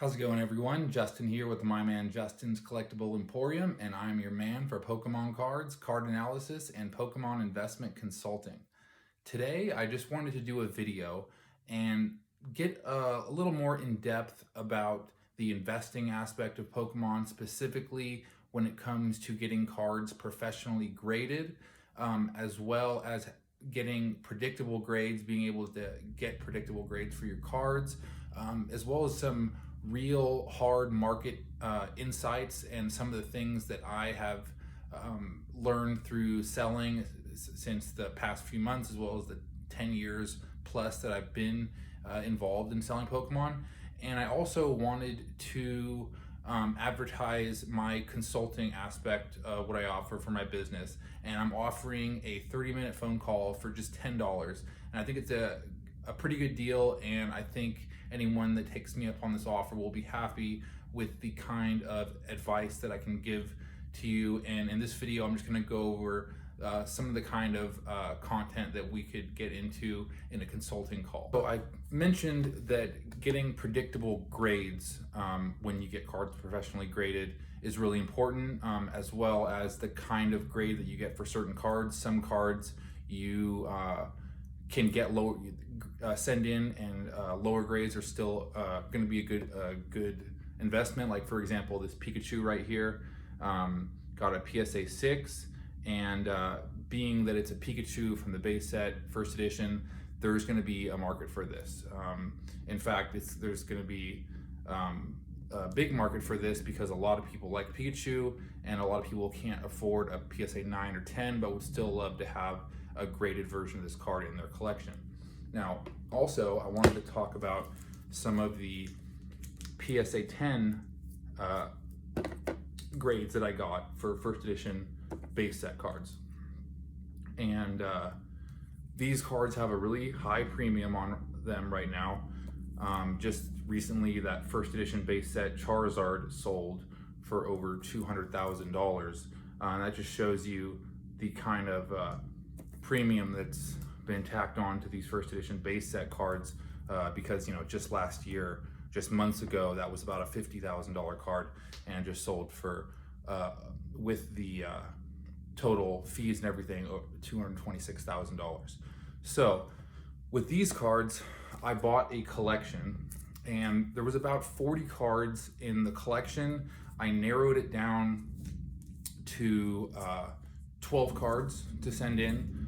How's it going, everyone? Justin here with the Mymanjustins Collectible Emporium, and I'm your man for Pokemon cards, card analysis, and Pokemon investment consulting. Today, I just wanted to do a video and get a little more in depth about the investing aspect of Pokemon, specifically when it comes to getting cards professionally graded, as well as getting predictable grades, being able to get predictable grades for your cards, as well as some real hard market insights and some of the things that I have learned through selling since the past few months, as well as the 10 years plus that I've been involved in selling Pokemon. And I also wanted to advertise my consulting aspect of what I offer for my business. And I'm offering a 30-minute phone call for just $10. And I think it's a pretty good deal, and I think anyone that takes me up on this offer will be happy with the kind of advice that I can give to you. And in this video, I'm just going to go over some of the kind of content that we could get into in a consulting call. So I mentioned that getting predictable grades when you get cards professionally graded is really important, as well as the kind of grade that you get for certain cards. Some cards you can get lower, send in, and lower grades are still going to be a good investment. Like, for example, this Pikachu right here got a Psa 6, and being that it's a Pikachu from the base set, first edition, there's going to be a market for this. In fact, there's going to be a big market for this because a lot of people like Pikachu, and a lot of people can't afford a PSA 9 or 10, but would still love to have a graded version of this card in their collection. Now, also, I wanted to talk about some of the PSA 10 grades that I got for first edition base set cards. And these cards have a really high premium on them right now. Just recently, that first edition base set Charizard sold for over $200,000. And that just shows you the kind of premium that's been tacked on to these first edition base set cards, because just last year, just months ago, that was about a $50,000 card, and just sold for with the total fees and everything $226,000. So with these cards, I bought a collection, and there was about 40 cards in the collection. I narrowed it down to 12 cards to send in,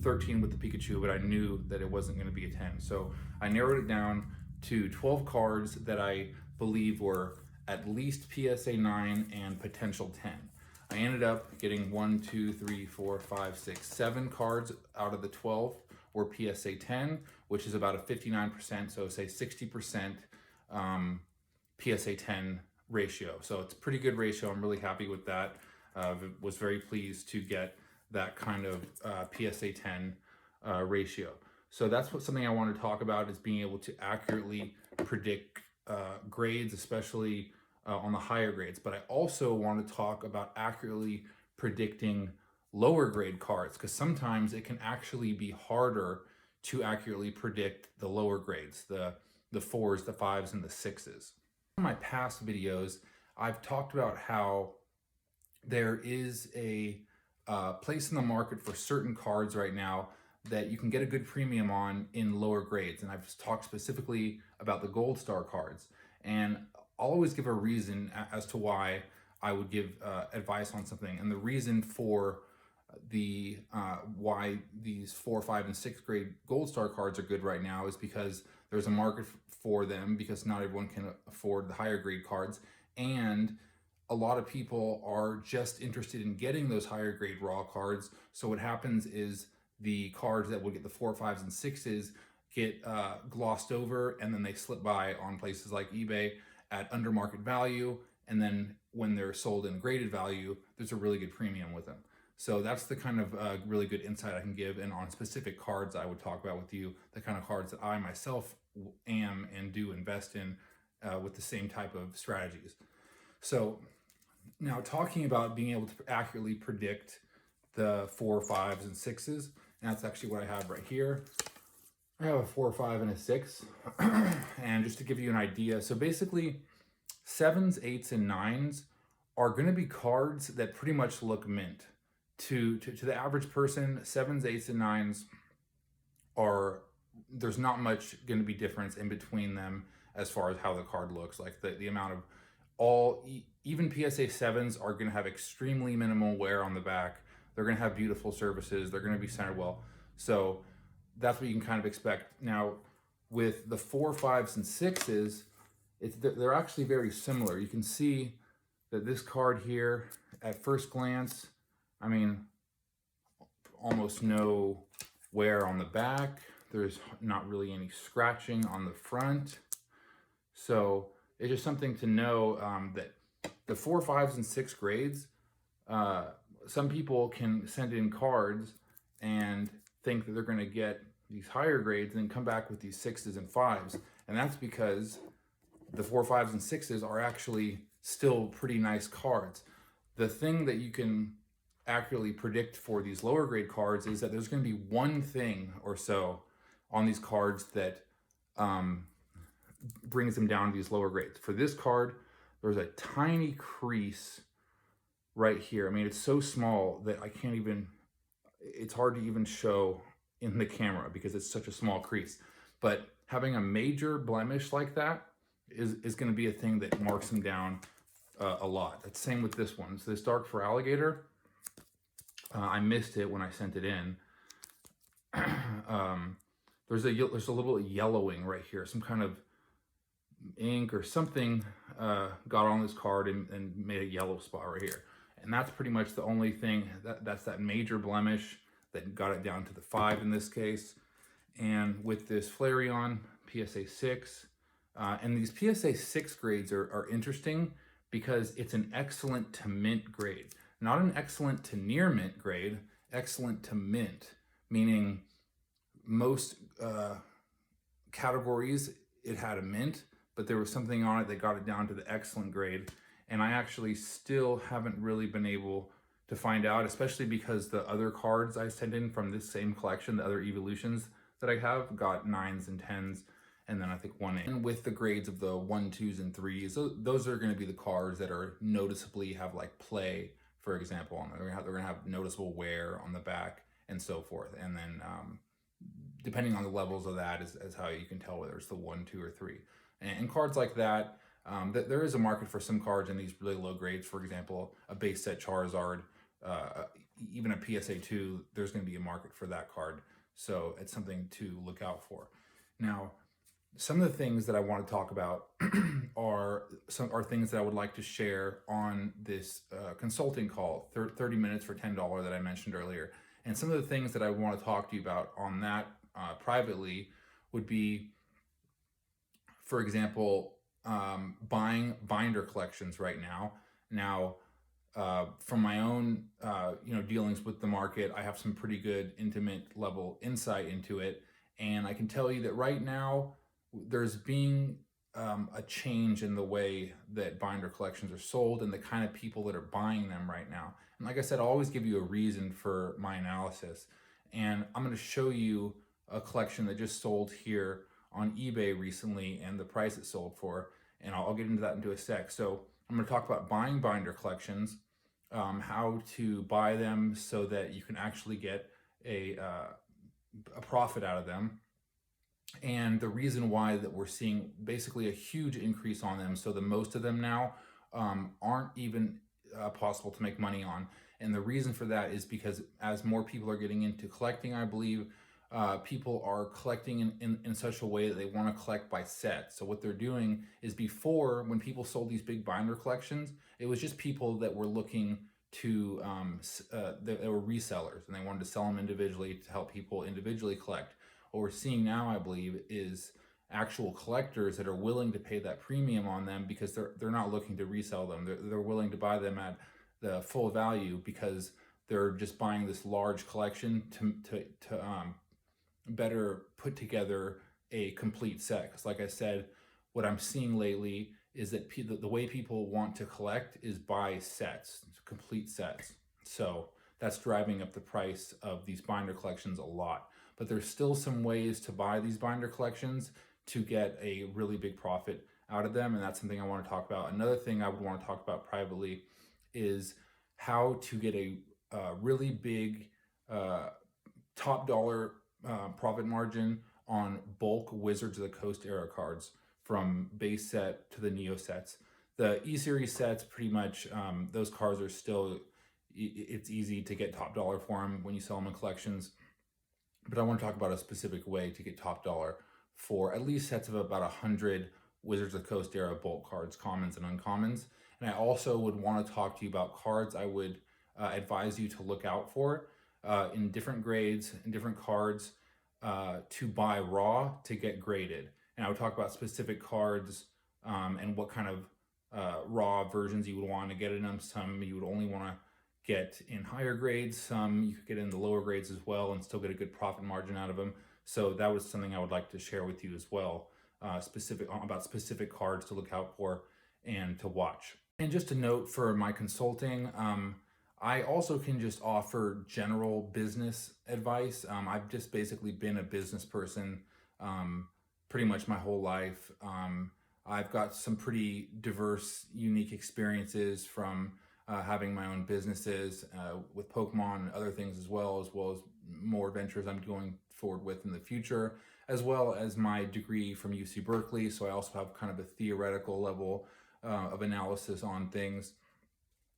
13 with the Pikachu, but I knew that it wasn't going to be a 10. So I narrowed it down to 12 cards that I believe were at least PSA 9 and potential 10. I ended up getting 1, 2, 3, 4, 5, 6, 7 cards out of the 12 were PSA 10, which is about a 59%, so say 60% PSA 10 ratio. So it's a pretty good ratio. I'm really happy with that. Was very pleased to get that kind of PSA 10 ratio. So that's something I want to talk about, is being able to accurately predict grades, especially on the higher grades. But I also want to talk about accurately predicting lower grade cards, because sometimes it can actually be harder to accurately predict the lower grades, the 4s, the 5s, and the 6s. In my past videos, I've talked about how there is a place in the market for certain cards right now that you can get a good premium on in lower grades. And I've talked specifically about the Gold Star cards. And I'll always give a reason as to why I would give advice on something. And the reason for why these 4, 5, and 6 grade Gold Star cards are good right now is because there's a market for them, because not everyone can afford the higher grade cards. And a lot of people are just interested in getting those higher grade raw cards. So what happens is the cards that will get the 4, 5s, and 6s get glossed over, and then they slip by on places like eBay at under market value. And then when they're sold in graded value, there's a really good premium with them. So that's the kind of really good insight I can give. And on specific cards, I would talk about with you the kind of cards that I myself am and do invest in with the same type of strategies. So now, talking about being able to accurately predict the 4, 5s, and 6s, and that's actually what I have right here. I have a 4, 5, and a 6. And just to give you an idea, so basically 7s, 8s, and 9s are going to be cards that pretty much look mint. To the average person, 7s, 8s, and 9s are, there's not much going to be difference in between them as far as how the card looks. Like the amount of even PSA 7s are going to have extremely minimal wear on the back. They're going to have beautiful surfaces. They're going to be centered well. So that's what you can kind of expect. Now, with the 4, 5s, and 6s, they're actually very similar. You can see that this card here, at first glance, I mean, almost no wear on the back. There's not really any scratching on the front. So it's just something to know that the 4, 5s, and 6 grades, some people can send in cards and think that they're going to get these higher grades and then come back with these 6s and 5s. And that's because the 4, 5s, and 6s are actually still pretty nice cards. The thing that you can accurately predict for these lower grade cards is that there's going to be one thing or so on these cards that brings them down to these lower grades. For this card, there's a tiny crease right here. I mean, it's so small that I can't even, it's hard to even show in the camera because it's such a small crease. But having a major blemish like that is going to be a thing that marks them down a lot. That's the same with this one. So this Dark for Alligator, I missed it when I sent it in. There's a little yellowing right here. Some kind of ink or something got on this card and made a yellow spot right here. And that's pretty much the only thing, that's that major blemish that got it down to the 5 in this case. And with this Flareon PSA 6, and these PSA 6 grades are interesting because it's an excellent to mint grade. Not an excellent to near mint grade, excellent to mint, meaning most categories it had a mint, but there was something on it that got it down to the excellent grade. And I actually still haven't really been able to find out, especially because the other cards I sent in from this same collection, the other evolutions that I have, got 9s and 10s, and then I think 1 8. And with the grades of the 1, 2s, and 3s, so those are going to be the cards that are noticeably have like play, for example, on them. They're going to have noticeable wear on the back and so forth. And then depending on the levels of that is how you can tell whether it's the 1, 2, or 3. And cards like that, there is a market for some cards in these really low grades. For example, a base set Charizard, even a PSA 2, there's going to be a market for that card. So it's something to look out for. Now, some of the things that I want to talk about are things that I would like to share on this consulting call, 30 minutes for $10 that I mentioned earlier. And some of the things that I want to talk to you about on that privately would be, for example, buying binder collections right now. Now, from my own dealings with the market, I have some pretty good intimate level insight into it. And I can tell you that right now, there's being a change in the way that binder collections are sold and the kind of people that are buying them right now. And like I said, I'll always give you a reason for my analysis. And I'm going to show you a collection that just sold here on eBay recently and the price it sold for. And I'll get into that into a sec. So I'm going to talk about buying binder collections, how to buy them so that you can actually get a profit out of them. And the reason why that we're seeing basically a huge increase on them. So the most of them now aren't even possible to make money on. And the reason for that is because as more people are getting into collecting, I believe people are collecting in such a way that they want to collect by set. So what they're doing is, before, when people sold these big binder collections, it was just people that were looking to, they were resellers and they wanted to sell them individually to help people individually collect. What we're seeing now, I believe, is actual collectors that are willing to pay that premium on them because they're not looking to resell them. They're willing to buy them at the full value because they're just buying this large collection to better put together a complete set. Because like I said, what I'm seeing lately is that the way people want to collect is buy sets, complete sets. So that's driving up the price of these binder collections a lot. but there's still some ways to buy these binder collections to get a really big profit out of them, and that's something I want to talk about. Another thing I would want to talk about privately is how to get a really big top dollar profit margin on bulk Wizards of the Coast era cards, from base set to the Neo sets. The E-Series sets, pretty much, those cards are still, it's easy to get top dollar for them when you sell them in collections. But I want to talk about a specific way to get top dollar for at least sets of about 100 Wizards of the Coast era bulk cards, commons and uncommons. And I also would want to talk to you about cards I would advise you to look out for in different grades and different cards to buy raw to get graded. And I would talk about specific cards and what kind of raw versions you would want to get in them. Some you would only want to get in higher grades, some you could get in the lower grades as well and still get a good profit margin out of them. So that was something I would like to share with you as well, about specific cards to look out for and to watch. And just a note for my consulting, I also can just offer general business advice. I've just basically been a business person pretty much my whole life. I've got some pretty diverse, unique experiences from having my own businesses with Pokémon and other things as well as more ventures I'm going forward with in the future, as well as my degree from UC Berkeley. So I also have kind of a theoretical level of analysis on things,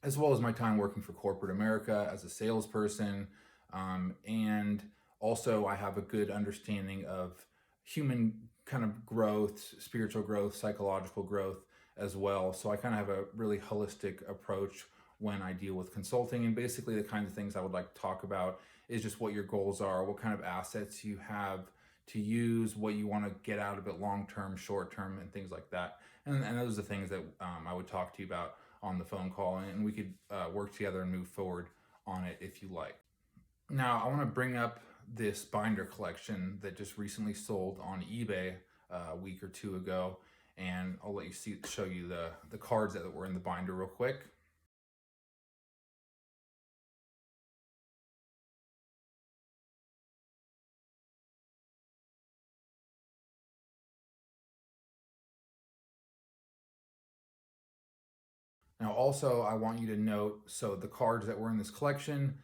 as well as my time working for corporate America as a salesperson. And also I have a good understanding of human kind of growth, spiritual growth, psychological growth as well. So I kind of have a really holistic approach when I deal with consulting. And basically the kinds of things I would like to talk about is just what your goals are, what kind of assets you have to use, what you want to get out of it long-term, short-term, and things like that. And those are the things that I would talk to you about on the phone call, and we could work together and move forward on it if you like. Now, I want to bring up this binder collection that just recently sold on eBay a week or two ago, and I'll let you show you the cards that were in the binder real quick. Now, also, I want you to note, so the cards that were in this collection,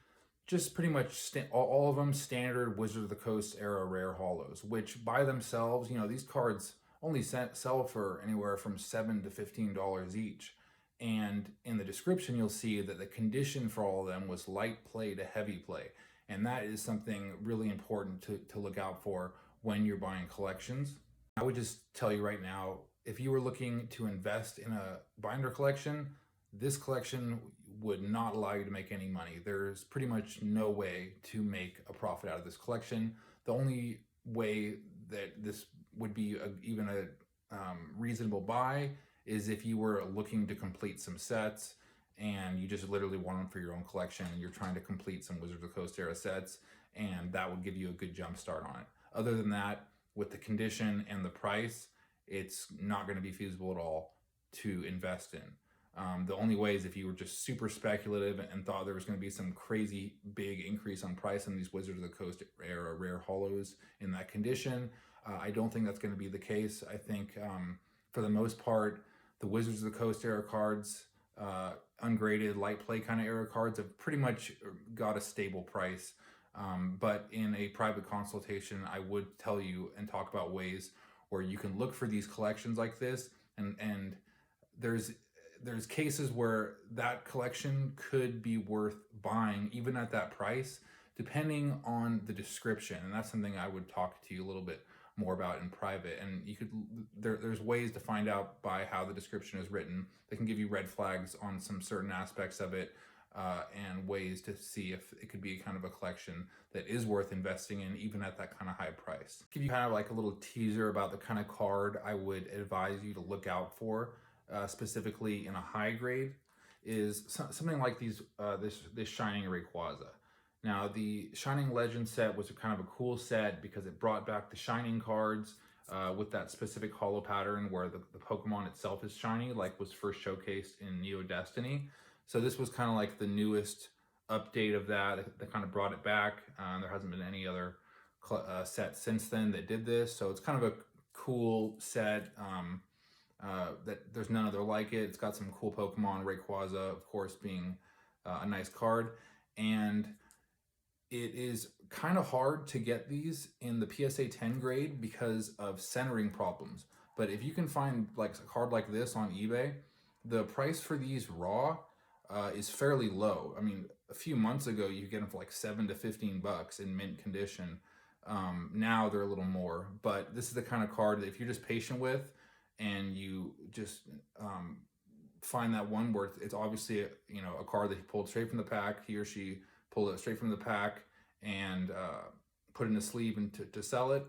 just pretty much all of them standard Wizard of the Coast era rare holos, which by themselves, these cards only sell for anywhere from $7 to $15 each. And in the description, you'll see that the condition for all of them was light play to heavy play. And that is something really important to look out for when you're buying collections. I would just tell you right now, if you were looking to invest in a binder collection, this collection would not allow you to make any money. There's pretty much no way to make a profit out of this collection. The only way that this would be even a reasonable buy is if you were looking to complete some sets and you just literally want them for your own collection and you're trying to complete some Wizards of the Coast era sets, and that would give you a good jump start on it. Other than that, with the condition and the price, it's not going to be feasible at all to invest in. The only way is if you were just super speculative and thought there was going to be some crazy big increase on price on these Wizards of the Coast era rare holos in that condition. I don't think that's going to be the case. I think for the most part, the Wizards of the Coast era cards, ungraded light play kind of era cards, have pretty much got a stable price. But in a private consultation, I would tell you and talk about ways where you can look for these collections like this, and there's cases where that collection could be worth buying even at that price, depending on the description. And that's something I would talk to you a little bit more about in private. And you could there's ways to find out by how the description is written. They can give you red flags on some certain aspects of it, and ways to see if it could be kind of a collection that is worth investing in even at that kind of high price. Give you kind of like a little teaser about the kind of card I would advise you to look out for, specifically in a high grade, is something like this Shining Rayquaza. Now, the Shining Legend set was kind of a cool set because it brought back the Shining cards with that specific holo pattern where the Pokemon itself is shiny, like was first showcased in Neo Destiny. So this was kind of like the newest update of that kind of brought it back. There hasn't been any other set since then that did this. So it's kind of a cool set. That there's none other like it. It's got some cool Pokemon, Rayquaza, of course, being a nice card. And it is kind of hard to get these in the PSA 10 grade because of centering problems. But if you can find like a card like this on eBay, the price for these raw is fairly low. I mean, a few months ago, you could get them for like $7 to $15 in mint condition. Now they're a little more, but this is the kind of card that if you're just patient with, and you just find that one where it's obviously a card that he pulled straight from the pack. He or she pulled it straight from the pack and put in a sleeve and to sell it.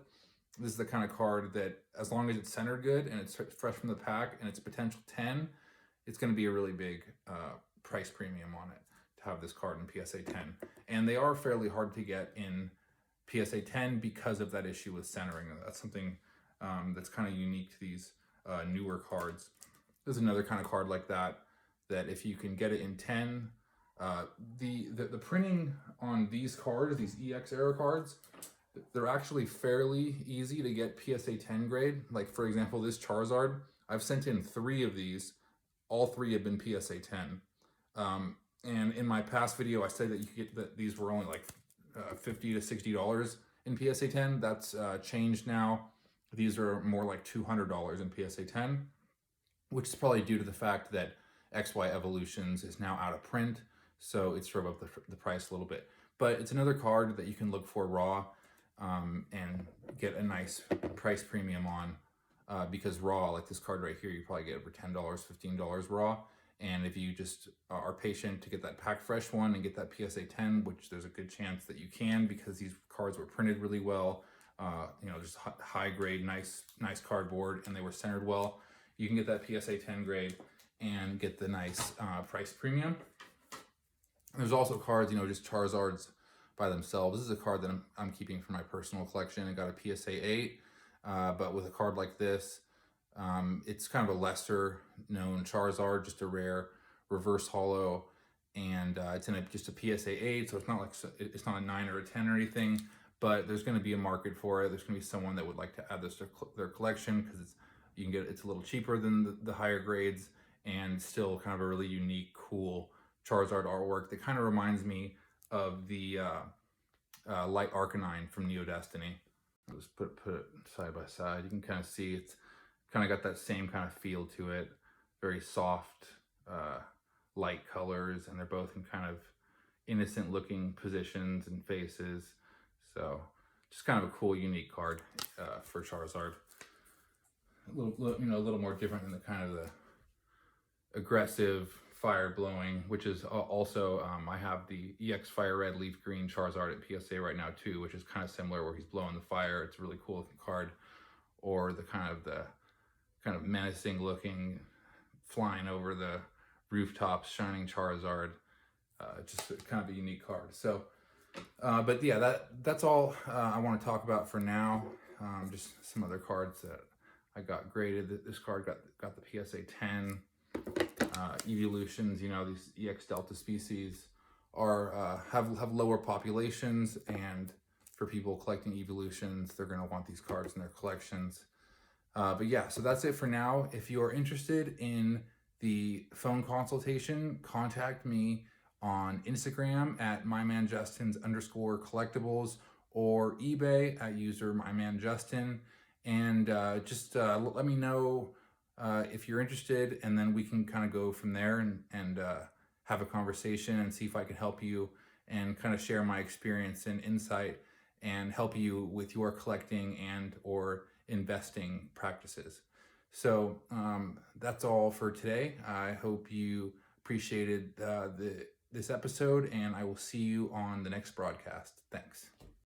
This is the kind of card that, as long as it's centered good and it's fresh from the pack and it's potential 10, it's going to be a really big price premium on it to have this card in PSA 10. And they are fairly hard to get in PSA 10 because of that issue with centering. That's something that's kind of unique to these newer cards. There's another kind of card like that if you can get it in 10, the printing on these cards, these EX era cards, they're actually fairly easy to get PSA 10 grade. Like for example, this Charizard, I've sent in 3 of these. All 3 have been PSA 10. And in my past video, I said that you could get that these were only like $50 to $60 in PSA 10. That's changed now. These are more like $200 in PSA 10, which is probably due to the fact that XY Evolutions is now out of print, so it's drove up the price a little bit. But it's another card that you can look for raw and get a nice price premium on because raw, like this card right here, you probably get it for $10, $15 raw. And if you just are patient to get that pack fresh one and get that PSA 10, which there's a good chance that you can because these cards were printed really well, just high grade, nice cardboard, and they were centered well. You can get that PSA 10 grade and get the nice price premium. There's also cards, just Charizards by themselves. This is a card that I'm keeping for my personal collection. I got a PSA 8, but with a card like this, it's kind of a lesser known Charizard, just a rare reverse holo, and it's in just a PSA 8, so it's not a 9 or a 10 or anything. But there's going to be a market for it. There's going to be someone that would like to add this to their collection because it's a little cheaper than the higher grades and still kind of a really unique, cool Charizard artwork that kind of reminds me of the Light Arcanine from Neo Destiny. I'll just put it side by side. You can kind of see it's kind of got that same kind of feel to it. Very soft, light colors, and they're both in kind of innocent looking positions and faces. So just kind of a cool, unique card for Charizard. A little more different than the kind of the aggressive fire blowing, which is also I have the EX Fire Red Leaf Green Charizard at PSA right now too, which is kind of similar where he's blowing the fire. It's a really cool looking card. Or the kind of menacing looking, flying over the rooftops, shining Charizard. Just kind of a unique card. So. But yeah, that's all I want to talk about for now. Just some other cards that I got graded. This card got the PSA 10. Evolutions, these EX Delta species have lower populations, and for people collecting evolutions, they're going to want these cards in their collections. But yeah, so that's it for now. If you are interested in the phone consultation, contact me on Instagram at Mymanjustins_collectibles or eBay at user Mymanjustin. And just let me know if you're interested, and then we can kind of go from there and have a conversation and see if I can help you and kind of share my experience and insight and help you with your collecting and or investing practices. So that's all for today. I hope you appreciated this episode, and I will see you on the next broadcast. Thanks.